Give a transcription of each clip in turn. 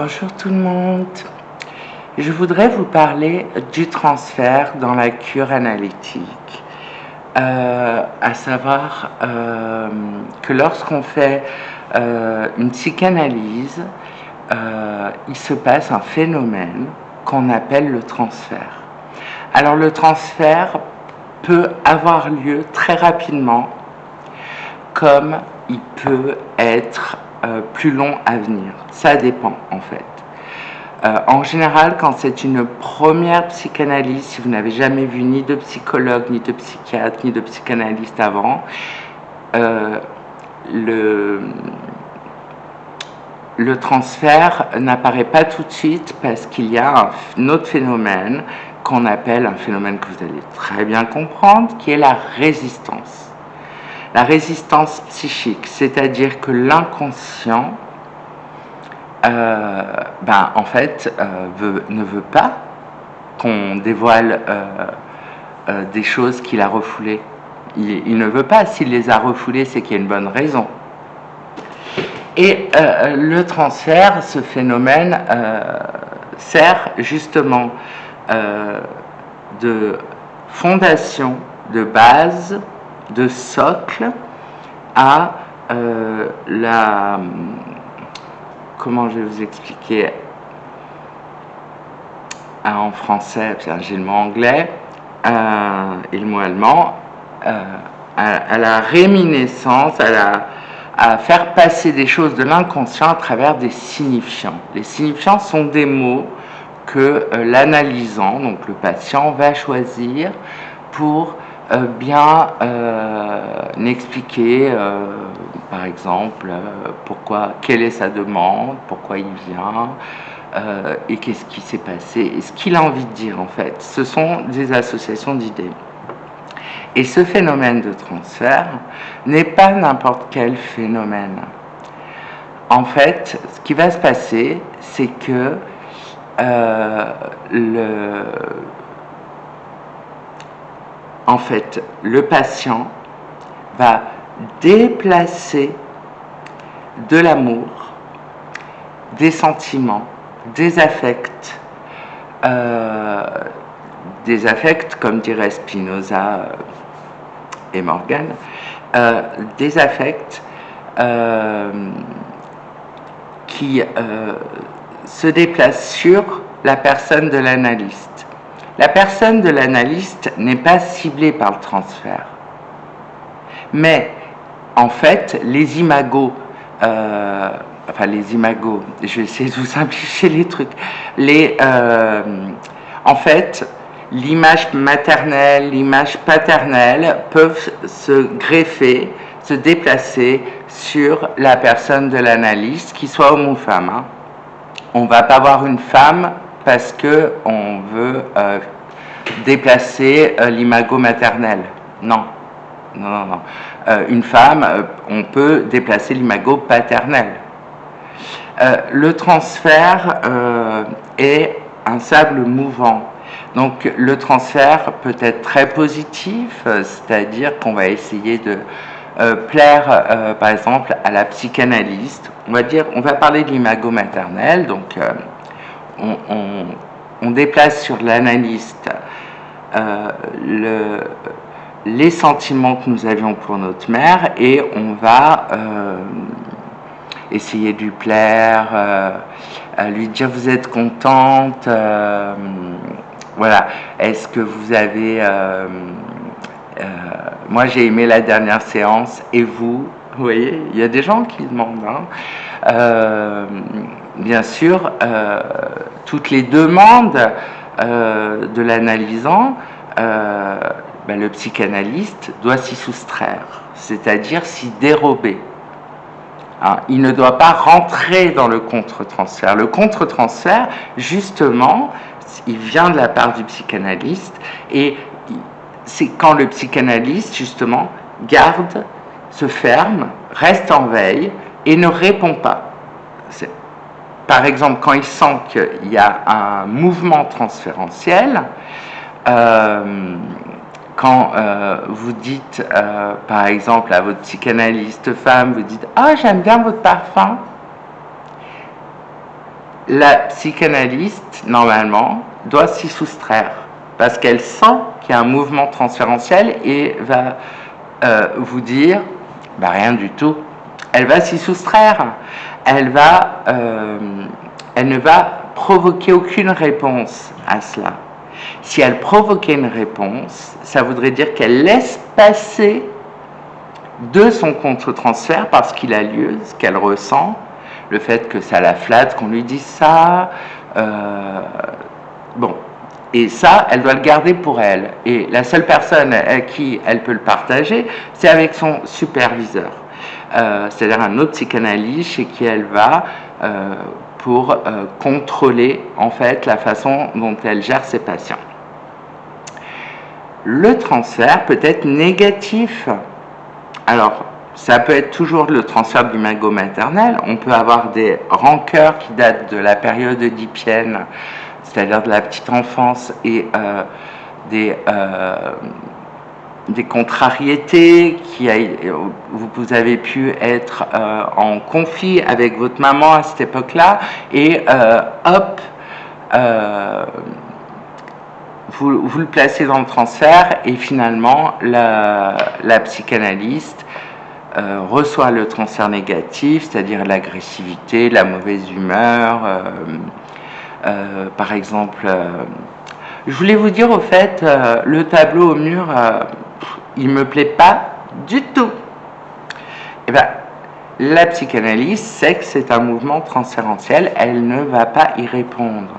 Bonjour tout le monde. Je voudrais vous parler du transfert dans la cure analytique. À savoir que lorsqu'on fait une psychanalyse, il se passe un phénomène qu'on appelle le transfert. Alors le transfert peut avoir lieu très rapidement, comme il peut être plus long à venir. Ça dépend en fait. En général, quand c'est une première psychanalyse, si vous n'avez jamais vu ni de psychologue, ni de psychiatre, ni de psychanalyste avant, le transfert n'apparaît pas tout de suite parce qu'il y a un autre phénomène qu'on appelle un phénomène que vous allez très bien comprendre, qui est la résistance. La résistance psychique, c'est-à-dire que l'inconscient en fait, ne veut pas qu'on dévoile des choses qu'il a refoulées. Il ne veut pas. S'il les a refoulées, c'est qu'il y a une bonne raison. Et le transfert, ce phénomène, sert justement de fondation, de base, de socle à comment je vais vous expliquer en français, j'ai le mot anglais et le mot allemand, à la réminiscence, à faire passer des choses de l'inconscient à travers des signifiants. Les signifiants sont des mots que l'analysant, donc le patient, va choisir pour bien expliquer, par exemple, quelle est sa demande, pourquoi il vient, et qu'est-ce qui s'est passé, et ce qu'il a envie de dire en fait. Ce sont des associations d'idées. Et ce phénomène de transfert n'est pas n'importe quel phénomène. En fait, ce qui va se passer, c'est que le patient va déplacer de l'amour, des sentiments, des affects, comme dirait Spinoza et Morgan, des affects qui se déplacent sur la personne de l'analyste. La personne de l'analyste n'est pas ciblée par le transfert. Mais, en fait, les imagos, je vais essayer de vous simplifier les trucs. En fait, l'image maternelle, l'image paternelle peuvent se greffer, se déplacer sur la personne de l'analyste, qu'il soit homme ou femme. Hein. On ne va pas voir une femme parce qu'on veut déplacer l'imago maternel. Non. Une femme, on peut déplacer l'imago paternel. Le transfert est un sable mouvant. Donc le transfert peut être très positif, c'est-à-dire qu'on va essayer de plaire, par exemple, à la psychanalyste. On va parler de l'imago maternel, donc on déplace sur l'analyste les sentiments que nous avions pour notre mère et on va essayer de lui plaire, lui dire vous êtes contente, voilà, est-ce que vous avez moi j'ai aimé la dernière séance et vous voyez, il y a des gens qui demandent bien sûr toutes les demandes de l'analysant, le psychanalyste doit s'y soustraire, c'est-à-dire s'y dérober. Hein, il ne doit pas rentrer dans le contre-transfert. Le contre-transfert, justement, il vient de la part du psychanalyste et c'est quand le psychanalyste, justement, garde, se ferme, reste en veille et ne répond pas. Par exemple, quand il sent qu'il y a un mouvement transférentiel, quand vous dites, par exemple, à votre psychanalyste femme, vous dites « Ah, j'aime bien votre parfum », la psychanalyste, normalement, doit s'y soustraire parce qu'elle sent qu'il y a un mouvement transférentiel et va vous dire bah, rien du tout. Elle va s'y soustraire. Elle ne va provoquer aucune réponse à cela. Si elle provoquait une réponse, ça voudrait dire qu'elle laisse passer de son contre-transfert parce qu'il a lieu, ce qu'elle ressent, le fait que ça la flatte, qu'on lui dise ça. Bon. Et ça, elle doit le garder pour elle. Et la seule personne à qui elle peut le partager, c'est avec son superviseur. C'est-à-dire un autre psychanalyste chez qui elle va pour contrôler en fait la façon dont elle gère ses patients. Le transfert peut être négatif. Alors, ça peut être toujours le transfert de l'imago maternel. On peut avoir des rancœurs qui datent de la période oedipienne, c'est-à-dire de la petite enfance, et des contrariétés, vous avez pu être en conflit avec votre maman à cette époque-là, et hop, vous le placez dans le transfert, et finalement la psychanalyste reçoit le transfert négatif, c'est-à-dire l'agressivité, la mauvaise humeur, par exemple. Je voulais vous dire au fait, le tableau au mur, il me plaît pas du tout. Eh bien, la psychanalyse sait que c'est un mouvement transférentiel, elle ne va pas y répondre.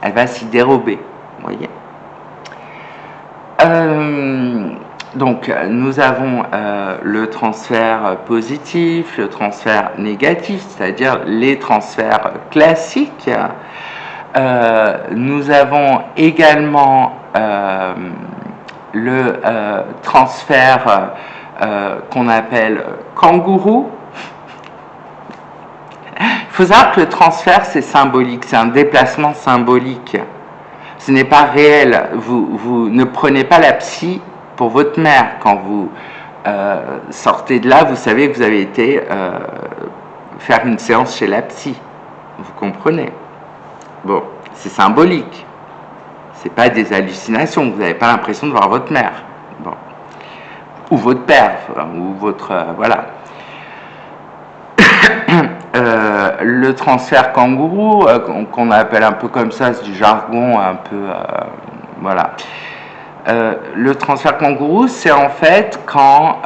Elle va s'y dérober, vous voyez. Donc, nous avons le transfert positif, le transfert négatif, c'est-à-dire les transferts classiques. Nous avons également le transfert qu'on appelle kangourou. Il faut savoir que le transfert, c'est symbolique, c'est un déplacement symbolique. Ce n'est pas réel. Vous ne prenez pas la psy pour votre mère. Quand vous sortez de là, vous savez que vous avez été faire une séance chez la psy. Vous comprenez? Bon, c'est symbolique. C'est pas des hallucinations. Vous n'avez pas l'impression de voir votre mère. Bon. Ou votre père, ou votre... voilà. Le transfert kangourou, qu'on appelle un peu comme ça, c'est du jargon un peu... voilà. Le transfert kangourou, c'est en fait quand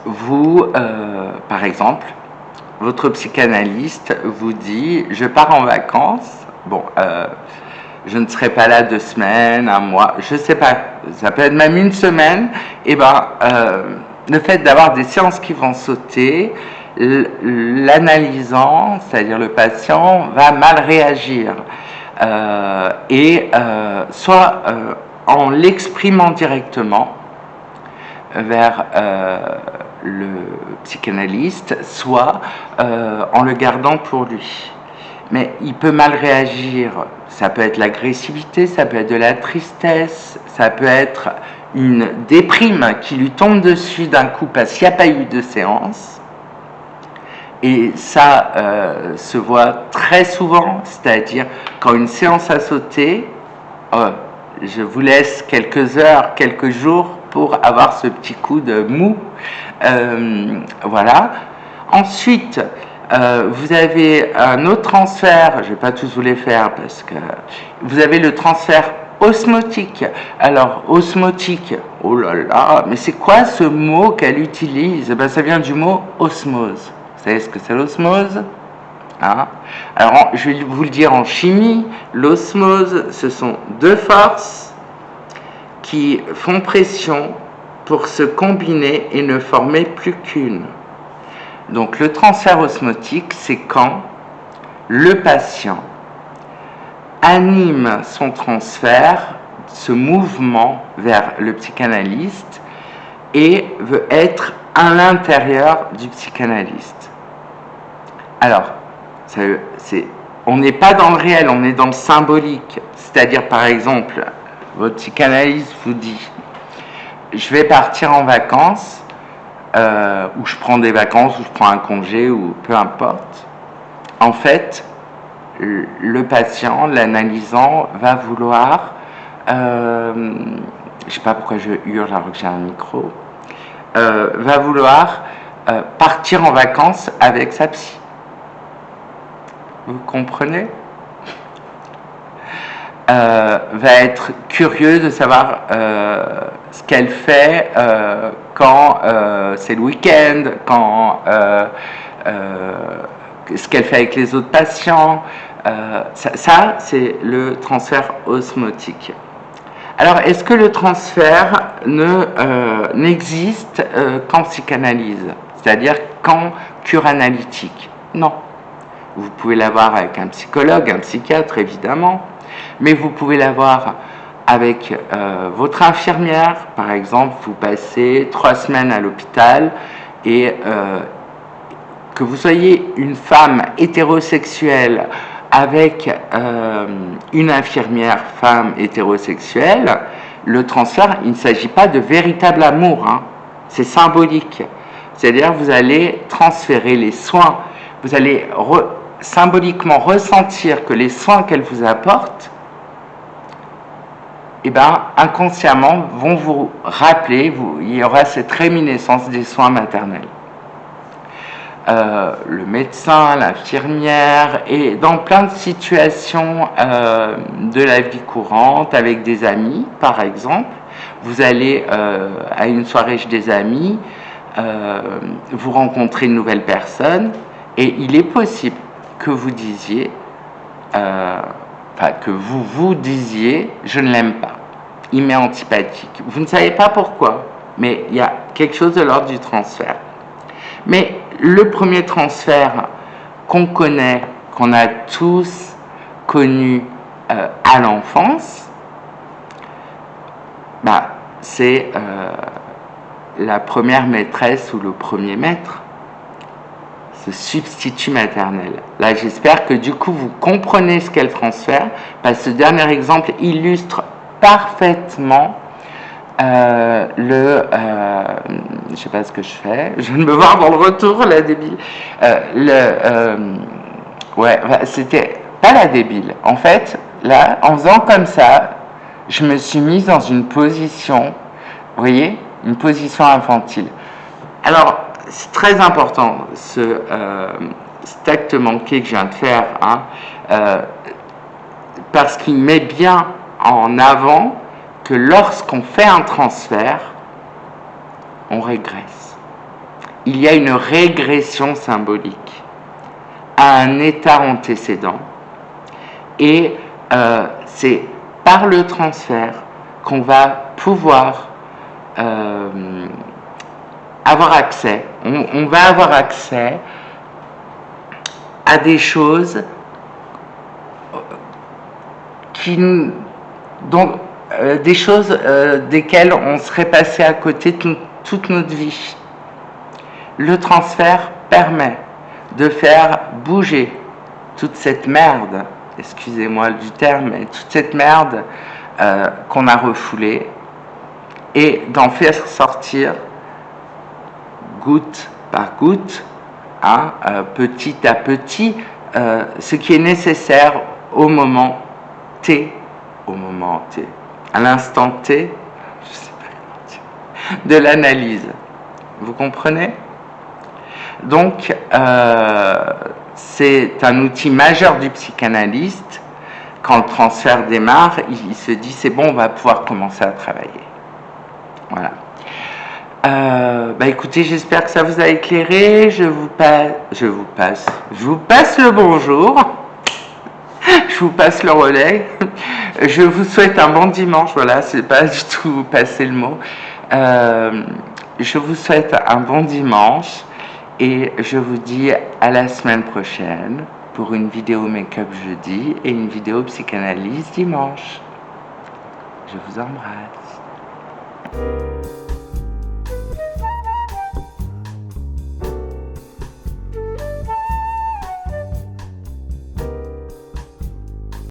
vous, par exemple, votre psychanalyste vous dit « je pars en vacances », bon, je ne serai pas là 2 semaines, 1 mois, je ne sais pas, ça peut être même 1 semaine, et ben, le fait d'avoir des séances qui vont sauter, l'analysant, c'est-à-dire le patient, va mal réagir. Soit en l'exprimant directement vers le psychanalyste, soit en le gardant pour lui. Mais il peut mal réagir, ça peut être l'agressivité, ça peut être de la tristesse, ça peut être une déprime qui lui tombe dessus d'un coup parce qu'il n'y a pas eu de séance. Et ça se voit très souvent, c'est-à-dire quand une séance a sauté, je vous laisse quelques heures, quelques jours pour avoir ce petit coup de mou. Voilà. Ensuite, vous avez un autre transfert, je ne vais pas tous vous les faire parce que vous avez le transfert osmotique. Alors, osmotique, oh là là, mais c'est quoi ce mot qu'elle utilise? Ben, ça vient du mot osmose. Vous savez ce que c'est l'osmose? Hein? Alors, je vais vous le dire en chimie, l'osmose, ce sont 2 forces qui font pression pour se combiner et ne former plus qu'une. Donc, le transfert osmotique, c'est quand le patient anime son transfert, ce mouvement vers le psychanalyste, et veut être à l'intérieur du psychanalyste. Alors, on n'est pas dans le réel, on est dans le symbolique. C'est-à-dire, par exemple, votre psychanalyste vous dit « je vais partir en vacances », ou je prends des vacances, ou je prends un congé, ou peu importe. en fait, le patient, l'analysant, va vouloir, je ne sais pas pourquoi je hurle alors que j'ai un micro, va vouloir partir en vacances avec sa psy. Vous comprenez? Va être curieux de savoir ce qu'elle fait quand c'est le week-end, quand ce qu'elle fait avec les autres patients. Ça c'est le transfert osmotique. Alors, est-ce que le transfert n'existe qu'en psychanalyse, c'est-à-dire qu'en cure analytique? Non. Vous pouvez l'avoir avec un psychologue, un psychiatre, évidemment, mais vous pouvez l'avoir avec votre infirmière. Par exemple, vous passez 3 semaines à l'hôpital et que vous soyez une femme hétérosexuelle avec une infirmière femme hétérosexuelle, le transfert, il ne s'agit pas de véritable amour, hein. C'est symbolique. C'est-à-dire vous allez transférer les soins, vous allez symboliquement ressentir que les soins qu'elle vous apporte, eh ben, inconsciemment, vont vous rappeler, il y aura cette réminiscence des soins maternels. Le médecin, l'infirmière, et dans plein de situations de la vie courante, avec des amis, par exemple, vous allez à une soirée chez des amis, vous rencontrez une nouvelle personne, et il est possible que vous disiez, que vous disiez, je ne l'aime pas, il m'est antipathique. Vous ne savez pas pourquoi, mais il y a quelque chose de l'ordre du transfert. Mais le premier transfert qu'on connaît, qu'on a tous connu à l'enfance, c'est la première maîtresse ou le premier maître, ce substitut maternel. Là, j'espère que du coup, vous comprenez ce qu'est le transfert, parce que ce dernier exemple illustre parfaitement je sais pas ce que je fais, je viens de me voir dans le retour, la débile. C'était pas la débile. En fait, là, en faisant comme ça, je me suis mise dans une position, vous voyez, une position infantile. Alors, c'est très important, cet acte manqué que je viens de faire, hein, parce qu'il met bien en avant que lorsqu'on fait un transfert, on régresse. Il y a une régression symbolique à un état antécédent, et c'est par le transfert qu'on va pouvoir avoir accès, on va avoir accès à des choses des choses desquelles on serait passé à côté toute notre vie. Le transfert permet de faire bouger toute cette merde, excusez-moi du terme, mais toute cette merde qu'on a refoulée, et d'en faire sortir goutte par goutte, hein, petit à petit, ce qui est nécessaire au moment T, à l'instant T, je sais pas comment dire, de l'analyse. Vous comprenez? Donc, c'est un outil majeur du psychanalyste. Quand le transfert démarre, il se dit c'est bon, on va pouvoir commencer à travailler. Voilà. Écoutez, j'espère que ça vous a éclairé. Je vous passe le bonjour. Je vous passe le relais. Je vous souhaite un bon dimanche. Voilà, c'est pas du tout passer le mot. Je vous souhaite un bon dimanche et je vous dis à la semaine prochaine pour une vidéo make-up jeudi et une vidéo psychanalyse dimanche. Je vous embrasse.